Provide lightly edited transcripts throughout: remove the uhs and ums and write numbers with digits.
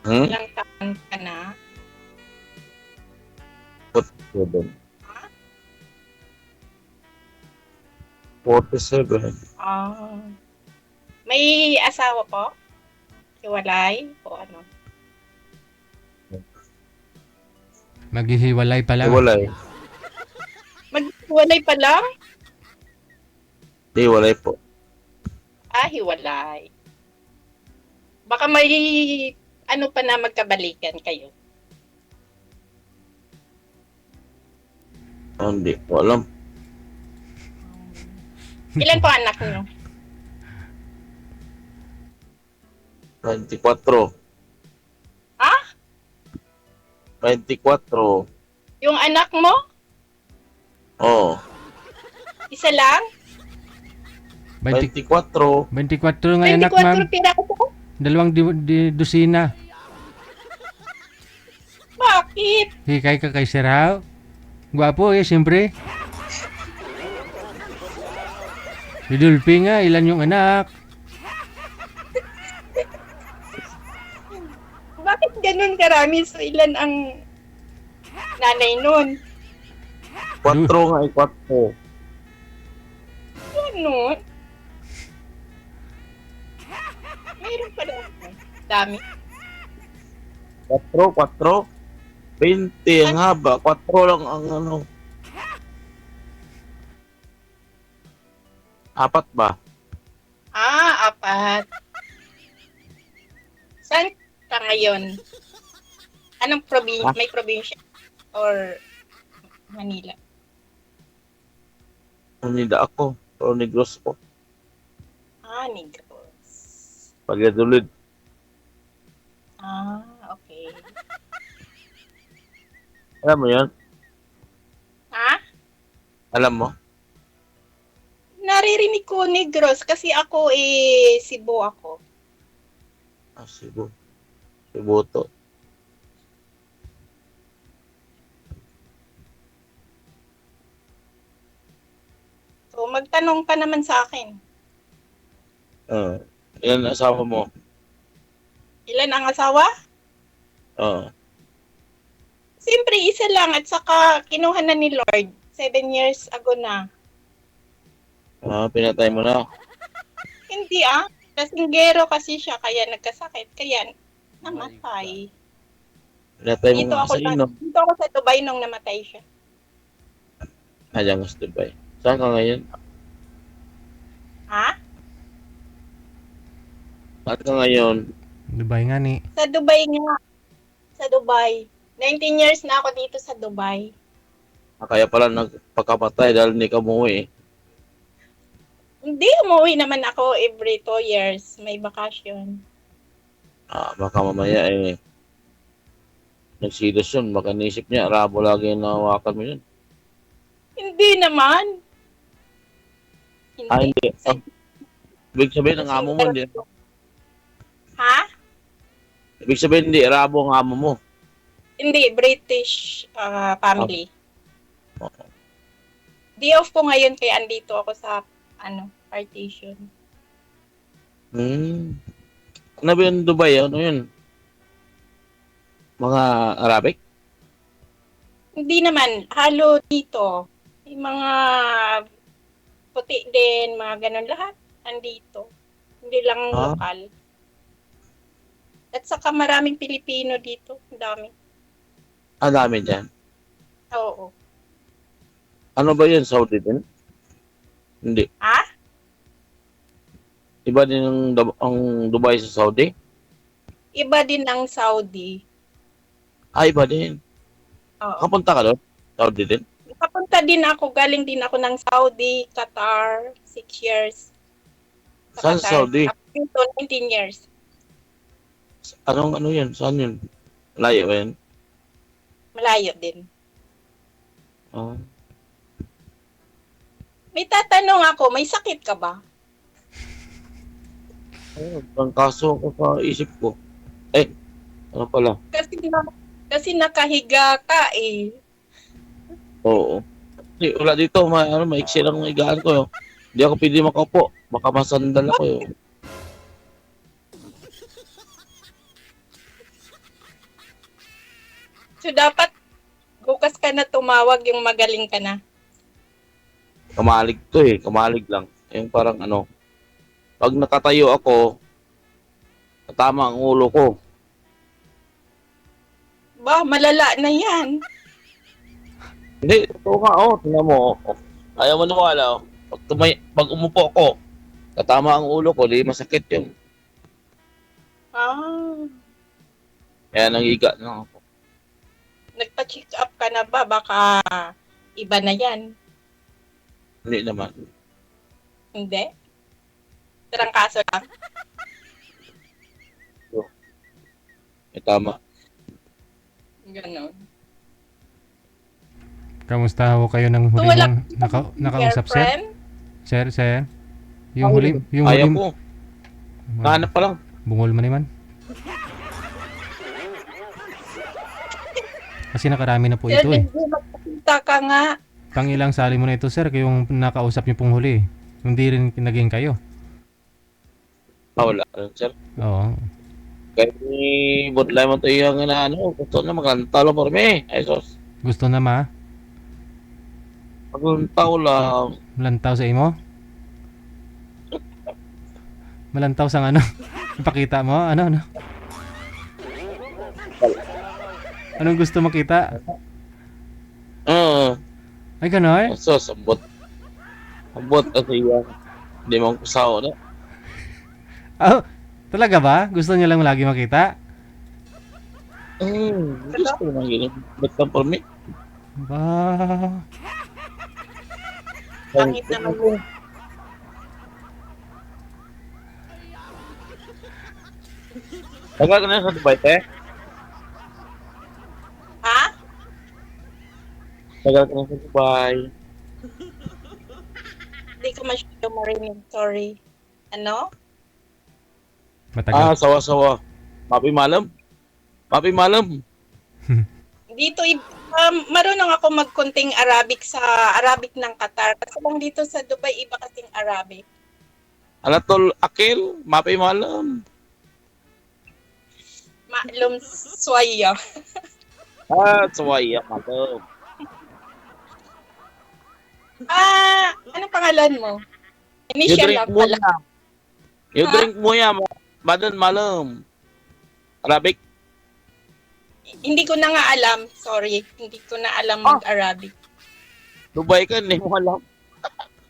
Hmm? Ilang taon ka na? 47. Ha? 47. Ah, may asawa po? Hiwalay o ano? Maghihiwalay pa Eh, lang. wala eh. Maghiwalay pa lang? Di, wala po. Ah, hiwalay. Baka may ano pa na magkabalikan kayo. Hindi ko alam. Ilan po anak niyo? 24. Ah, 24. yung anak mo? Oh, Isa lang? 20, 24. 24 nga anak, ma'am. 24 piraso? Dalawang dosina. Bakit? Hikay ka kay Sir Hao. Gwapo eh, siyempre. Si Dulpi nga, ilan yung anak? Bakit ganun karami? So, ilan ang nanay nun? 4 nga eh, 4. Ano? Mayroon pa lang. Dami. 4, 4. 20 ang haba. 4 lang ang ano. 4 ba? Ah, apat. Saan ka ngayon? Anong probinsya? Ha? May probinsya? Or Manila? Unida ako. Pero negros ko. Ah, Negros. Pagdadulid. Ah, okay. Alam mo yan? Ha? Alam mo? Naririnig ko Negros kasi ako Cebu ako. Ah, Cebu. Cebu to. So, magtanong ka naman sa akin. Yan ang asawa mo. Ilan ang asawa? Oo. Siyempre, isa lang at saka kinuha na ni Lord. 7 years ago na. Pinatay mo na. Hindi Kasinggero kasi siya kaya nagkasakit. Kaya namatay. Pinatay mo nga. Sa ino? Dito ako sa Dubai nung namatay siya. Ayan, mas Dubai. Saan ka ngayon? Ha? Saan ka ngayon? Dubai nga ni. Sa Dubai nga. Sa Dubai. 19 years na ako dito sa Dubai. Kaya pala nagpakamatay dahil hindi ka umuwi eh. Hindi, umuwi naman ako every 2 years. May bakasyon. Baka mamaya eh. Nagsilos yun. Baka nisip niya. Rabo lagi yung nahawakan mo yun. Hindi naman. Hindi. Hindi. Ibig sabihin, ang amo mo hindi. Ha? Ibig sabihin, hindi. Rabo ang amo mo. Hindi, British family. Okay. Day off ko ngayon kaya andito ako sa partition. Ano ba yung Dubai? Ano yun? Mga Arabic? Hindi naman, halo dito. May mga puti din, mga ganun lahat andito. Hindi lang lokal. At saka maraming Pilipino dito. Ang dami. Ang dami dyan. Oo. Ano ba yun? Saudi din? Hindi. Ha? Iba din ang Dubai sa Saudi? Iba din ang Saudi. Iba din. Oo. Kapunta ka doon? Saudi din? Nakapunta din ako. Galing din ako ng Saudi, Qatar, 6 years. Saan sa Saudi? Up to 19 years. Ano yun? Saan yun? Layo ba yun? Malayo din. Ah. May tatanong ako, may sakit ka ba? Ang kaso ko sa isip ko. Ano pala? Kasi nakahiga ka eh. Oo. Kasi wala dito, maiksi lang ang higaan ko. Hindi ako pwede makaupo. Baka masandal ako. So, dapat bukas ka na tumawag yung magaling ka na. Kamalig to eh. Kamalig lang. Yung parang ano. Pag nakatayo ako, tama ang ulo ko. Ba, malala na yan. Hindi, totoo nga, oh. Tingnan mo, oh. Ayaw mo nawala, oh. Pag umupo ako, katama ang ulo ko, di masakit yun. Ah, Kaya nangiga na ako. nagpa-check up ka na ba? Baka iba na yan. Hindi naman. Hindi? Trangkaso lang. Tama. Ganon. Kamusta ho kayo ng huli wala mong nakausap, sir? Girlfriend? Sir? Yung huli, Ayaw ko. Nahanap pa lang. Bungol man naman. Kasi nakarami na po Sir, ito eh. hindi magpakita ka nga. Pang ilang sali mo na ito, sir, yung nakausap niyo pong huli. Hindi rin naging kayo. Wala. Sir. Oo. Kahit ni Budlay mo tayo yung ano, gusto na magkantalo por me. Ay, sos. Gusto na ma? Magkantaw lang. Malantaw sa imo? Malantaw sa ano? Ipakita mo? Ano? Anong gusto makita? Oo. Ay, gano'n? Sos, ambot. Ambot kasi yan. Hindi mo kusaw na. Oh, talaga ba? Gusto niya lang lagi makita? Gusto naman yun. Ba't ka por me? Ba? Pangit naman yun. Tagal ka na sa Dubai, te? Ha? Tagal ka na sa Dubai. Hindi ko masyado marinig. Sorry. Ano? Matagal. Sawa-sawa. Mapi malam? Mapi malam? Dito, marunong ako magkunting Arabic sa Arabic ng Qatar. Kasi lang dito sa Dubai, iba kasing Arabic. Alatol akil? Mapi malam? Ma'lum swaya. Sawaya malam. Anong pangalan mo? You Initial drink lang mo pala. na. You drink mo ya. Badan malam. Arabic? Hindi ko na nga alam. Sorry. Hindi ko na alam mag-Arabic. Dubai ka, hindi mo alam.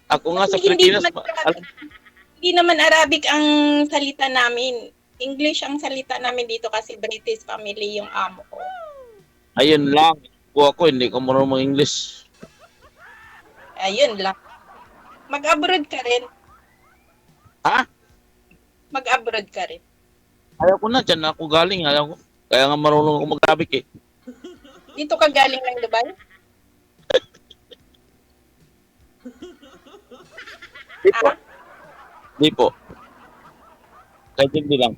Ako nga sa Hindi Pilipinas, naman Arabic. Hindi naman Arabic ang salita namin. English ang salita namin dito kasi British family yung amo ko. ayun lang. Kung ako, hindi ko marunong English. Ayun lang. Mag-abroad ka rin. Ha? Mag-abroad ka rin. Ayaw ko na, dyan ako galing. Ayaw ko. Kaya nga marunong ako mag-Arabic eh. Dito ka galing ng Dubai? Di po. Di po. Kahit hindi lang.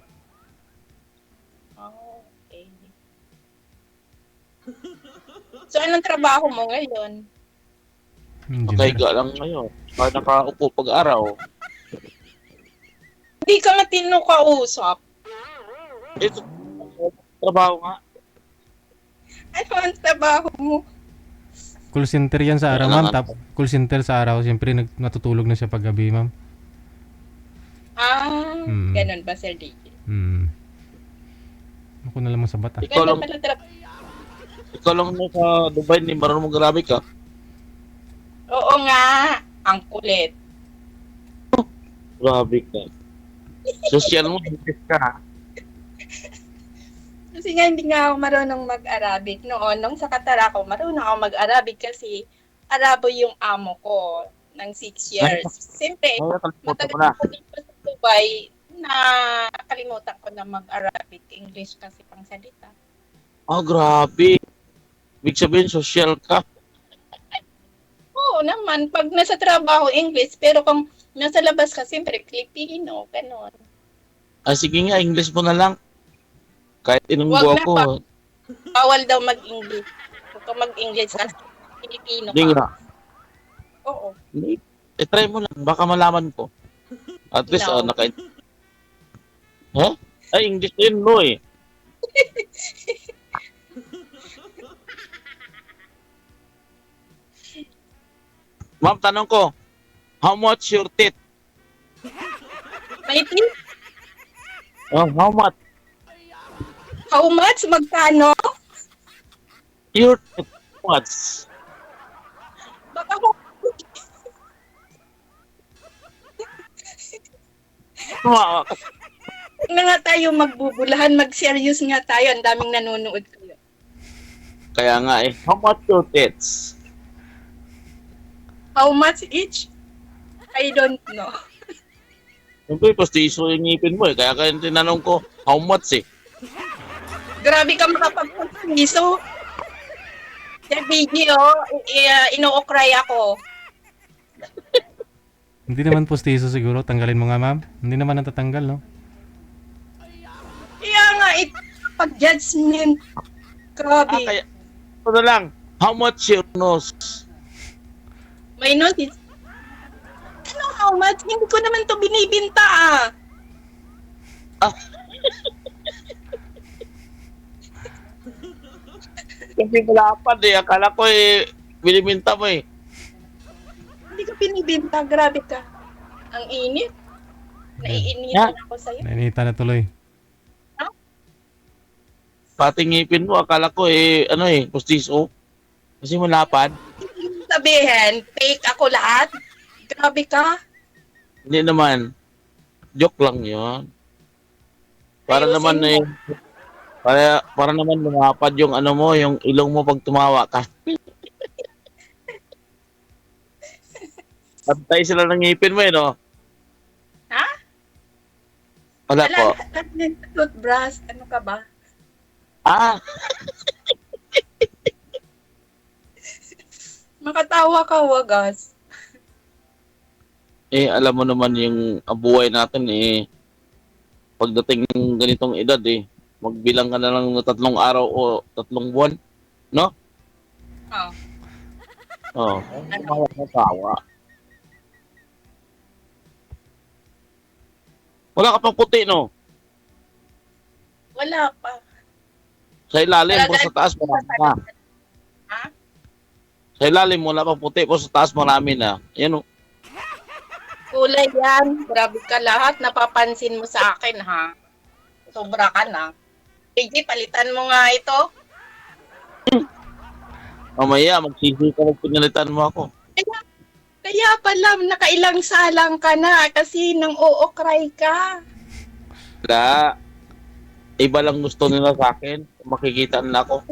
Oh, okay. So, anong trabaho mo ngayon? Nakahiga lang ngayon. Kaya nakaupo pag-araw. Hindi ka nga tinukausap. Ito, trabaho nga. Ano ang trabaho mo? Call center yan sa araw, ma'am. Kailangan- Call center sa araw. Siyempre, natutulog na siya pag gabi, ma'am. Ganun ba, Sir DJ? Ako na lang sa bata. Ikaw Ganda lang, pala trabaho. ikaw lang na sa Dubai, hindi marunong mag-Arabic ka. Oo nga, ang kulit. Grabe ka. Social mo, English ka ha. Kasi nga hindi nga ako marunong mag-Arabic noon. Nung sa Qatar ako, marunong ako mag-Arabic kasi Arabo yung amo ko ng 6 years. Siyempre, Ay, kalimutan ko matagal na. ako dito sa Dubai na kalimutan ko na mag-Arabic. English kasi pang salita. Grabe. Ibig sabihin, social ka. Oo naman, pag nasa trabaho, English. Pero kung nasa labas ka, siyempre, Filipino, ganon. Sige nga, English mo na lang. Kahit inunggo Wag na ako. pa. Bawal daw mag-English. Kung mag-English kasi Filipino Hindi ka. nga. Oo. Hindi. Try mo lang. Baka malaman ko. At least, No. Ay, English yun, no eh. Ma'am, tanong ko, how much your teeth? May tip? Oh, how much? How much? Magkano? Your teeth, how much? Baka ko, Tumawa ka. huwag na nga tayo magbubulahan, mag-serious nga tayo. Ang daming nanonood kayo. Kaya nga eh, how much your teeth? How much each? I don't know. Siyempre, pastiso yung ngipin mo eh. Kaya tinanong ko, how much eh? Grabe ka makapagpagpiso. Sa video, ino-okray ako. Hindi naman postizo siguro. Tanggalin mo nga, ma'am. Hindi naman natatanggal, no? Kaya nga, pag-judgment. Grabe. Kaya, ito na lang, how much your nose? May notice. Ano how much? Hindi ko naman to binibinta ah. Kasi malapad eh, akala ko eh, biniminta mo eh. Hindi ko binibinta. Grabe ka. Ang init. Naiinitan ako sa'yo. Nainita na tuloy. Pati ngipin mo, akala ko eh, ano eh, postiso. Kasi malapad. Sabihin, fake ako lahat. Grabe ka. Hindi naman. Joke lang yun. Para Ayusin naman mo. eh, para naman lumapad yung ano mo, yung ilong mo pag tumawa ka. Pantay sila ng ngipin mo eh, no? Ha? Wala po. Wala. Toothbrush. Ano ka ba? Ah, Makatawa ka, wagas. eh, alam mo naman yung buhay natin eh, pagdating ng ganitong edad eh, magbilang ka na lang ng 3 araw o 3 buwan, no? Oh. Oo. Tumawa ka tawa. Wala ka pang puti, no? Wala pa. Sa ilalim, Talaga, po sa taas, marami na. Ha? Sa ilalim, wala pang puti, po sa taas, marami na. Yan, oh. Kulay yan. Grabe ka lahat. Napapansin mo sa akin, ha? Sobra ka na. AJ, palitan mo nga ito. Mamaya, magsisi ka, pinalitan mo ako. Kaya pala, nakailang salang ka na kasi nang uokray ka. Wala. Iba lang gusto nila sa akin. Makikita nila ako.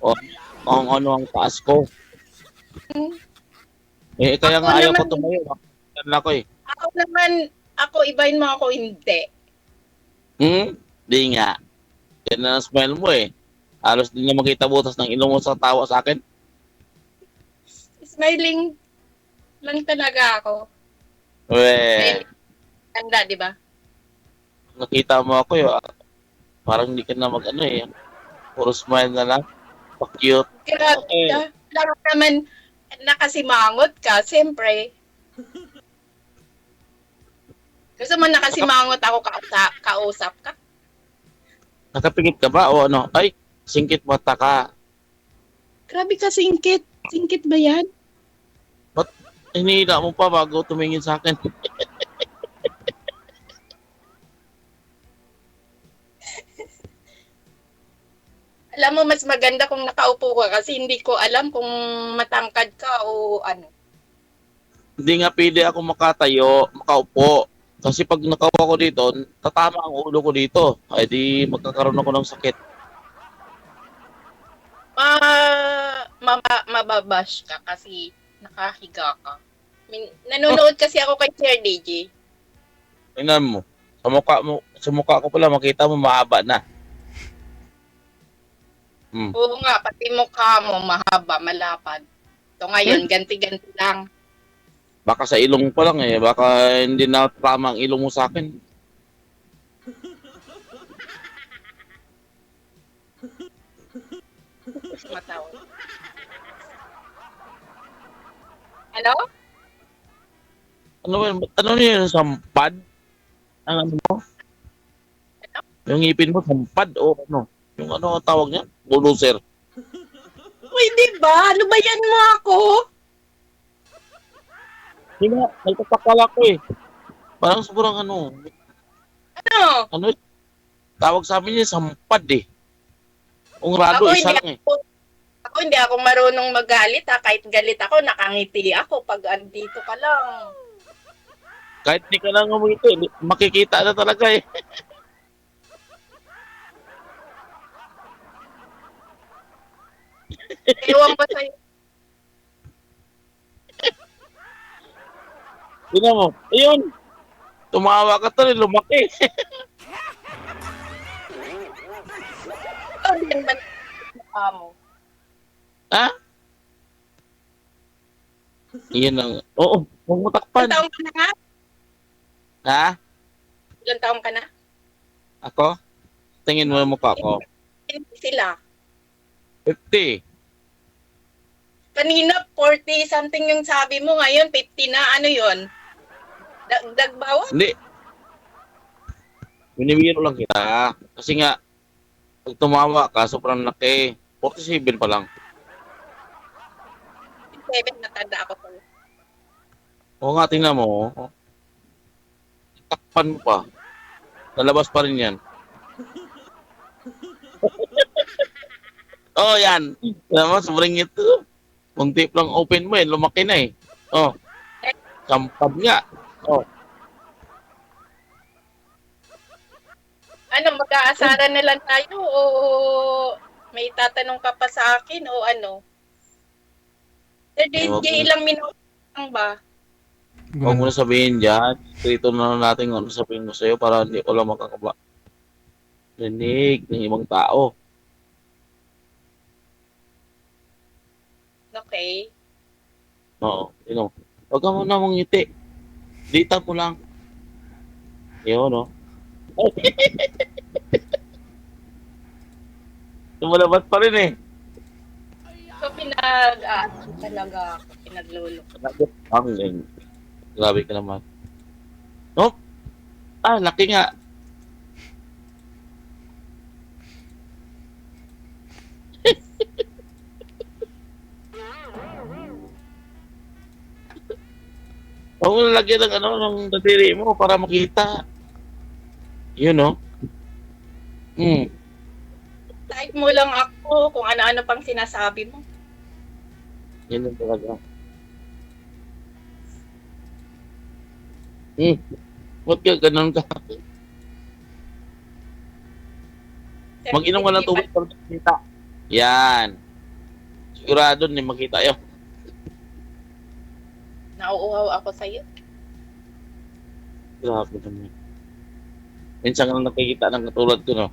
O, kung ano ang taas ko. Eh, kaya Ako nga ayaw ko naman- tumayo. Makikita nila ako eh. Ako naman, ibahin mo ako, hindi. Di nga. Yan na ang smile mo eh. Halos din na makita butas ng ilong mo sa tawa sa akin. Smiling lang talaga ako. Weh, Ganda, di ba? nakita mo ako yun. Parang hindi ka na mag-ano eh. Puro smile na lang. Pa-cute. Grabe Okay. ka. Lang naman, nakasimangot ka, siyempre. Gusto mo nakasimangot ako kausap ka? Nakapikit ka ba o ano? Ay, singkit mata ka. Grabe ka, singkit. Singkit ba yan? Hinihila mo pa bago tumingin sa akin. Alam mo, mas maganda kung nakaupo ka kasi hindi ko alam kung matangkad ka o ano. Hindi nga pwede ako makatayo, makaupo. Kasi pag nakaupo ako dito, tatama ang ulo ko dito. Ay di magkakaroon ako ng sakit. Mababash ka kasi nakahiga ka. Nanonood kasi ako kay Sir DJ. Tingnan mo. Sa mukha ko pala makita mo mahaba na. Oo nga, pati mukha mo mahaba, malapad. So ngayon, ganti-ganti lang. Baka sa ilong pa lang eh. Baka hindi na tama ang ilong mo sa akin. Matawa. Ano? Ano yun? Sampad? Ang ano mo? Yung ngipin mo, sampad o ano? Yung ano ang tawag niya? Bulldozer. Uy, di ba? Ano ba yan mo ako? Hindi nga, nagpapakala ko eh. Parang sobrang Ano? ano, tawag sa amin niya, sampad eh. Ungrado, Ako isa hindi lang eh. ako hindi ako marunong magalit ha. Kahit galit ako, nakangiti ako pag andito ka lang. Kahit di ka lang ngumiti, makikita na talaga eh. Ewan ko sa'yo. Tingnan mo, ayun, tumawa ka tuloy, lumaki. Ikaw din man mo. Ha? Iyan ang, oo, huwag mo Ilang takpan. taong ka na nga? Ha? Ilang taong ka na? Ako? Tingin mo yung mukha ko. Hindi sila. 50. Kanina 40 something yung sabi mo, ngayon 50 na. Ano yun? Dagdag bawas? Hindi. Binibiro lang kita. Kasi nga, pag tumawa ka, sobrang laki. 47 pa lang. 7 natanda ako sa'yo. Oo nga, tingnan mo. Takpan mo pa. Lalabas pa rin yan. Oh, yan. Tingnan mo, sobrang ito. Kung tip lang open mo eh, lumaki na eh. Oh, sampad nga. Oh, Ano, mag-aasaran na lang tayo o may tatanong ka pa sa akin o ano? Sir DJ, ilang minuto lang ba? huwag mo na sabihin dyan. Dito na natin kung ano sabihin ko sa'yo para hindi ko lang makakaba. Rinig ng ibang tao. Okay. Oo, yun o. Huwag ka muna mangiti. Dita mo lang. Yun o. Lumalabas pa rin eh. So, talaga ako, pinaglolo. Ang grabe ka naman. Nope. Ah, laki nga. Huwag mo nalagyan ng ng dadiri mo para makita. Yun o. Type mo lang ako kung ano-ano pang sinasabi mo. Yun ang talaga. Ba't ka ganun ka? Mag-inom ka ng tubig para makita. Yan. Sigurado ni makita yun. Nauuhaw ako sa'yo. Grabe naman. Minsan ka lang nakikita ng katulad ko, no?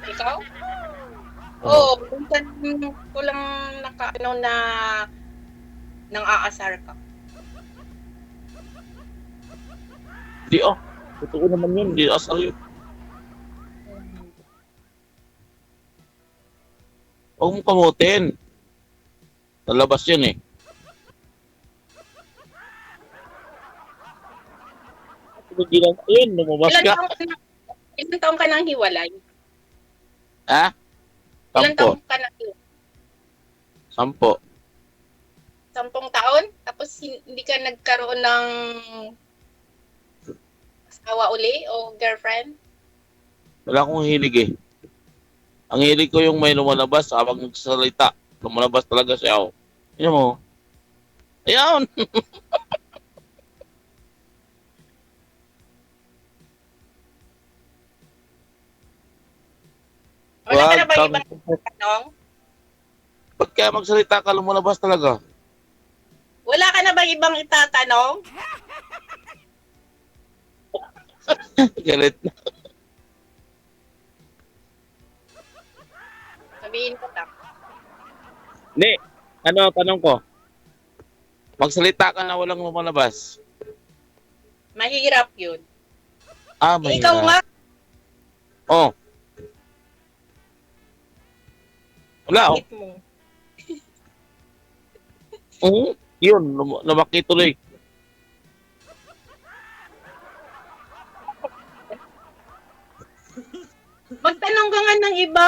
Ikaw? Oo, minsan ko lang nakaano na nang aasar ka. Di, totoo naman yun. Di, asal yun. Huwag mong kamutin. Nalabas yun eh. Hindi lang, ayun, lumabas ka. Ilang taong ka nang hiwalay? Ha? Ilang 10. taong ka nang hiwalay? 10. 10 taon? Tapos hindi ka nagkaroon ng asawa uli o girlfriend? Wala akong hilig eh. Ang hilig ko yung may lumalabas habang nagsasalita. Lumalabas talaga siya. Yan mo. Ayan. Wala ka na ba Wag ibang tanong? Ba't kaya magsalita ka, lumalabas talaga? Wala ka na ba ibang itatanong? Galit na. Sabihin ko lang. Hindi. Tanong ko. Magsalita ka na walang lumalabas. Mahirap yun. May Ikaw nga, Oh. Wala bakit mo? Yun, lumaki tuloy. Magtanong ka nga ng iba.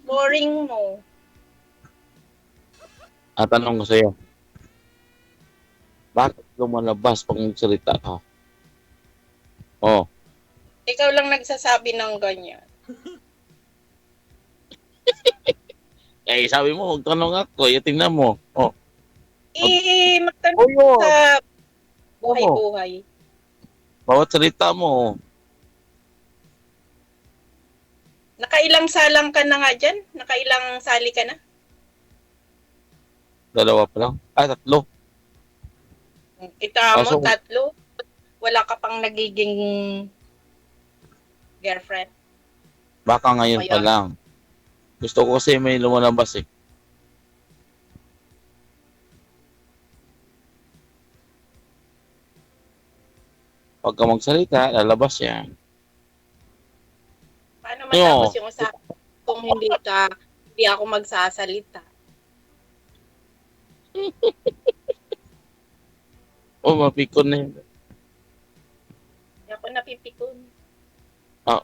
Boring mo. Tanong ko sa'yo. Bakit lumalabas pag magsalita ka? Oh, Ikaw lang nagsasabi ng ganyan. eh sabi mo, huwag tanong ako. Eh, tingnan mo. Oh, Magtanong yun. sa Mo. buhay-buhay. Bawat salita mo. Nakailang salang ka na nga dyan? Nakailang sali ka na? Dalawa pa lang. Ah, tatlo. Kita mo, Kaso, 3. Wala ka pang nagiging girlfriend. baka ngayon pa Ngayon. lang. Gusto ko kasi may lumalabas eh. Pagka magsalita, lalabas yan. Paano Yo, matapos yung usapan kung hindi ako magsasalita? oh, mapikon na yun. Hindi ako napipikon. Ah,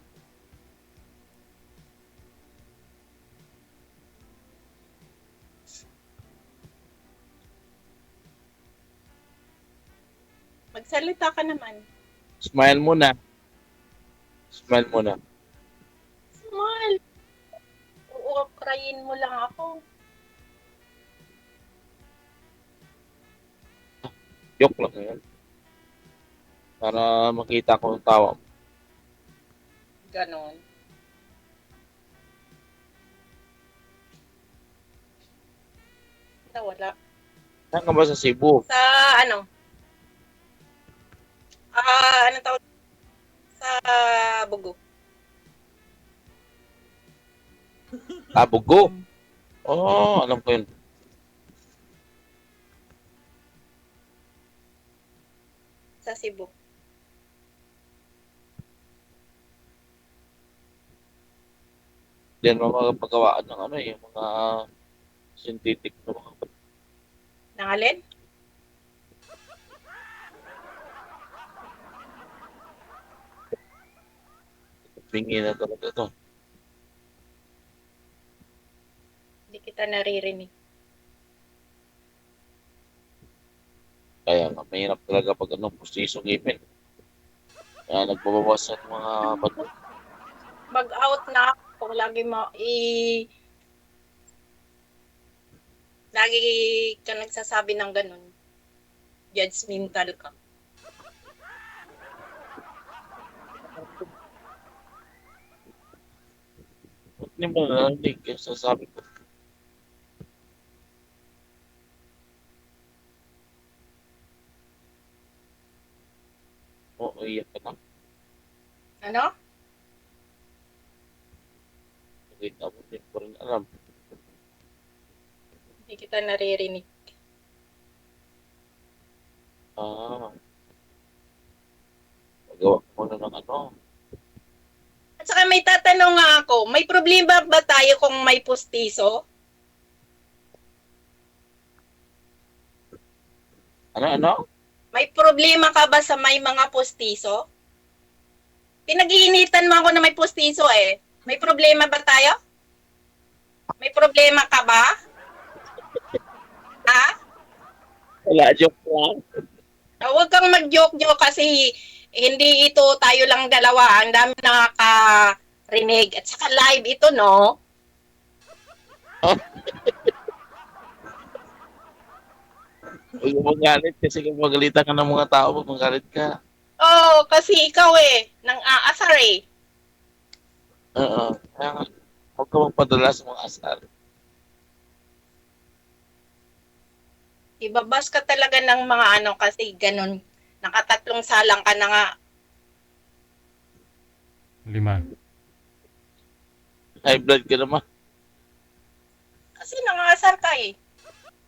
Magsalita ka naman. smile muna. Smile muna. Small. Uokrayin mo lang ako. Joke lang yan. Para makita ko ang tawa mo. Ganon. Wala. Saan ka ba sa Cebu? Sa ano? Anong tawag? Sa Bugo. Ah, Bugo. Oh, alam ko yun. Sa Cebu. Diyan mo magpagawaan ng ano eh, mga synthetic na mga Nangalin? bingi na talaga to. Hindi kita naririnig. Kaya nga, mahirap talaga pag ano, pustisong ipin. Kaya nagbabawas ang mga bato. Mag-out na ako kung lagi ka nagsasabi ng ganun. Judgmental ka. Hindi mo narinig yung sasabi ko. Oo, iyak ka na. Ano? Nakita mo, hindi ko rin alam. Hindi kita naririnig. Ah, magawa ko muna ng ano. At saka may tatanong nga ako, may problema ba tayo kung may pustiso? Ano? May problema ka ba sa may mga pustiso? Pinag-iinitan mo ako na may pustiso eh. May problema ba tayo? May problema ka ba? Ha? Wala, joke lang. Huwag kang mag-joke-joke kasi hindi ito tayo lang dalawa. Ang dami nakakarinig. At saka live ito, no? Huwag mo magalit kasi kung magalitan ka ng mga tao, magalit ka. Oo, kasi ikaw nang aasar eh. Oo. Kaya nga, huwag ka magpadala sa mga asal. Ibabas ka talaga ng mga ano kasi ganun. Nakatatlong salang ka na nga. 5. High blood ka naman. Kasi nangasar ka eh.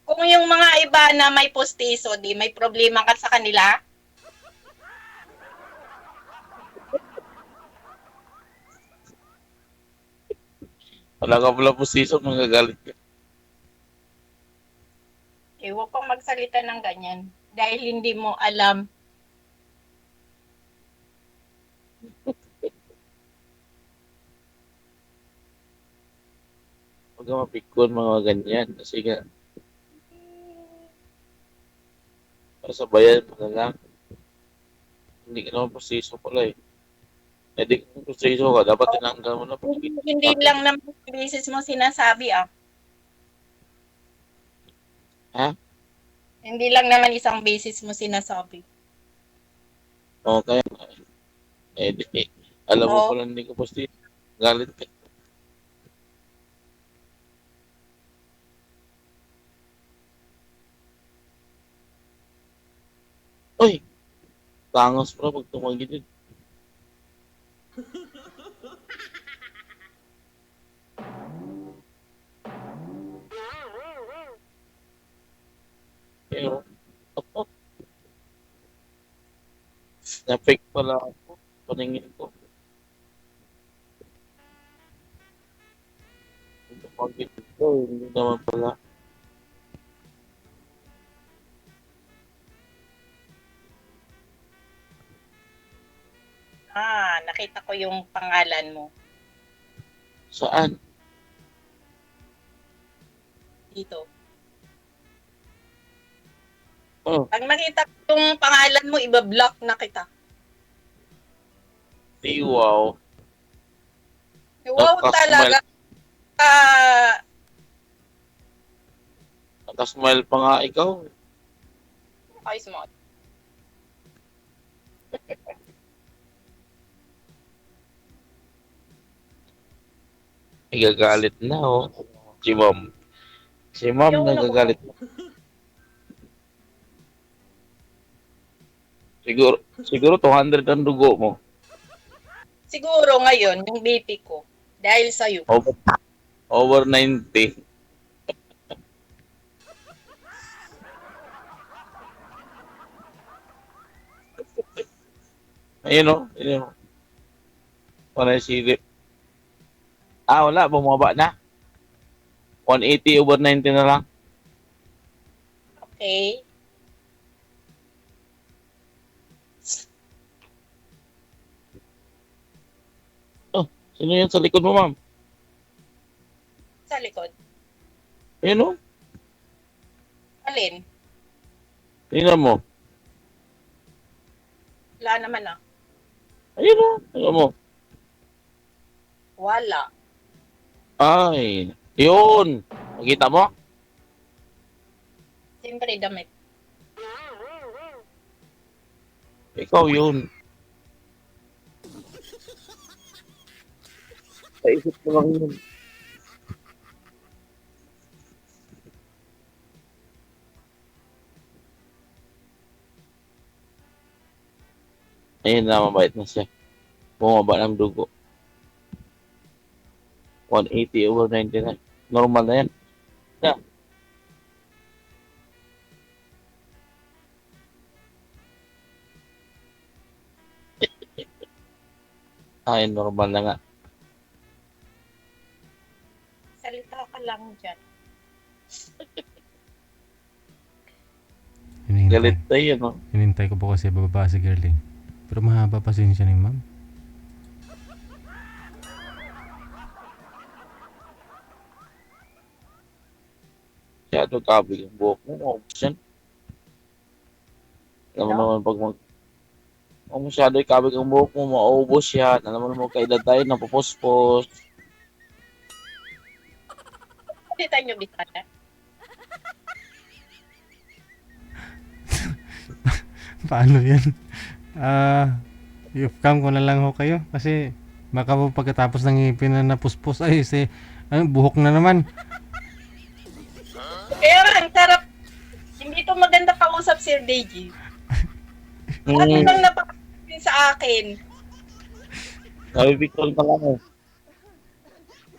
Kung yung mga iba na may postiso, di may problema ka sa kanila. Wala ka pala posisyon, magagalit ka. Huwag kang magsalita ng ganyan. Dahil hindi mo alam. Huwag ka mapikon mga ganyan. Kasi nga, Sa bayan mo na lang. Hindi ka naman proseso pala eh. Eh di kung proseso ka, dapat tinanggal mo na pag Hindi lang naman yung beses mo sinasabi ah. Ha? Hindi lang naman isang beses mo sinasabi. O kaya, eh di, alam mo Oo. pala hindi ko proseso. Galit ka. Uy! Tangos pala pag tumagilid. Pero, opo, na-fake pala ako. Paningin ko. Tumagilid ko, hindi naman pala. Nakita ko yung pangalan mo Saan? dito. Oh, Pag nakita ko yung pangalan mo, iba-block na kita. di wow. Wow talaga. Nakasmile pa nga ikaw. Ay, smart. Nagagalit na, oh. Si ma'am. Si ma'am Yung nagagalit na. Siguro 200 ang dugo mo. Siguro ngayon, yung BP ko, dahil sa'yo. Over 90. Ayun, oh. Ayun, oh. Panay silip. Wala. Bumaba na. 180 over 90 na lang. Okay? Sino yun sa likod mo, ma'am? Sa likod. Ayun, oh. Alin? Tingnan mo. Wala naman ah. Ayun, oh. Tingnan mo. Wala. Ay. Yun. Nakita mo? Siyempre damit. Ikaw yun. Naisip ko lang yun. Ayun na, mabait na siya. Bumaba ng dugo. 180 over 99. Normal na yan. Yeah. Ay, normal na nga. Salita ka lang dyan. Galit tayo, no? Hinintay ko po kasi bababa si girl eh. Pero mahaba pasensya ni ma'am. Masyado kabig ang buhok mo. Maubos yan. Alam mo naman pag masyado kabig ang buhok mo, maubos yan. Alam mo naman kaedad tayo, napupuspos. Salita nyo, Bitana. Paano yan? I-off-cam ko na lang ho kayo. Kasi baka po pagkatapos ng ngipin na napuspos ay buhok na naman. Kaya ang sarap. Hindi to maganda kausap, Sir Deji. Ano lang napakasin sa akin. Nabibikon ka lang eh.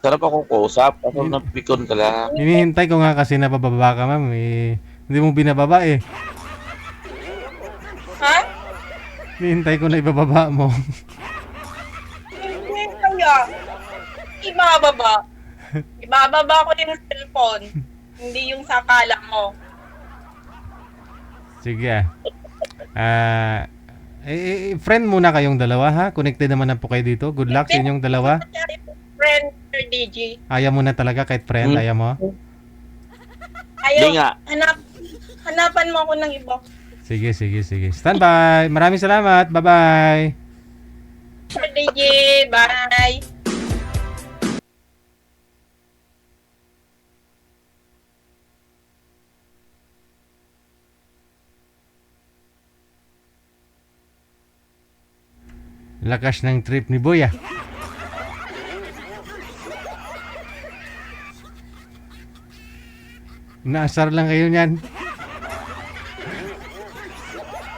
Sarap akong kausap. Ako nabibikon ka lang. Hinihintay ko nga kasi nabababa ka ma'am. Hindi mo binababa eh. Ha? Hinihintay ko na ibababa mo. Hindi kaya. Ibababa. Ibababa ko yung cellphone. Hindi yung sakala mo. Sige friend muna kayong dalawa ha. Connected naman na po kayo dito. Good luck sa inyong dalawa. Friend, Sir DG. Ayaw mo na talaga kahit friend. Ayaw mo. Ayaw. Hindi nga. Hanapan mo ako ng iba. Sige. Standby. Maraming salamat. Bye-bye. DJ, bye! Lakas ng trip ni Boy, ah. Inaasar lang kayo niyan.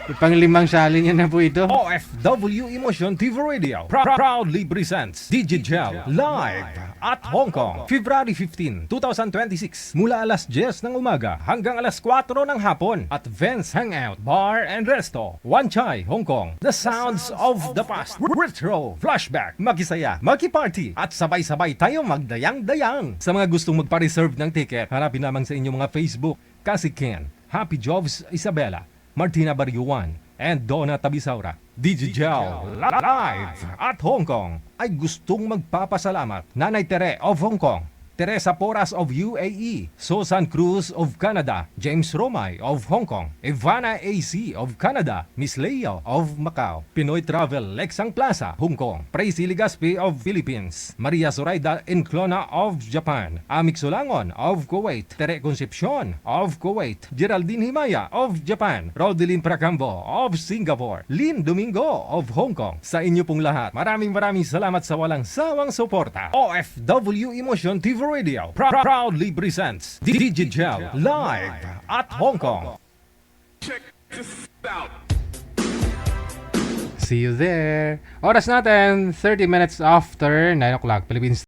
Ipang-limang sali niya na po ito. OFW Emotion TV Radio proudly presents DJ Gel live at Hong Kong, February 15, 2026 mula alas 10 ng umaga hanggang alas 4 ng hapon at Vance Hangout Bar and Resto, Wan Chai, Hong Kong. The sounds of the past, retro, flashback, makisaya, makiparty at sabay-sabay tayo magdayang-dayang. Sa mga gustong magpa-reserve ng ticket, harapin lamang sa inyong mga Facebook, Kasi Ken, Happy Jobs Isabela, Martina Bariuan, and Donna Tabisaura. DJ Gel live at Hong Kong ay gustong magpapasalamat Nanay Tere of Hong Kong, Teresa Porras of UAE, Susan Cruz of Canada, James Romay of Hong Kong, Ivana AC of Canada, Miss Leo of Macau, Pinoy Travel Lexang Plaza, Hong Kong, Praise Ligaspi of Philippines, Maria Zoraida Enclona of Japan, Amik Solangon of Kuwait, Tere Concepcion of Kuwait, Geraldine Himaya of Japan, Rodelin Pracambo of Singapore, Lynn Domingo of Hong Kong. Sa inyo pong lahat, maraming salamat sa walang sawang suporta. OFW Emotion TV Radio proudly presents DJ Gel live at Hong Kong. See you there. Oras natin, 30 minutes after 9 o'clock, Philippines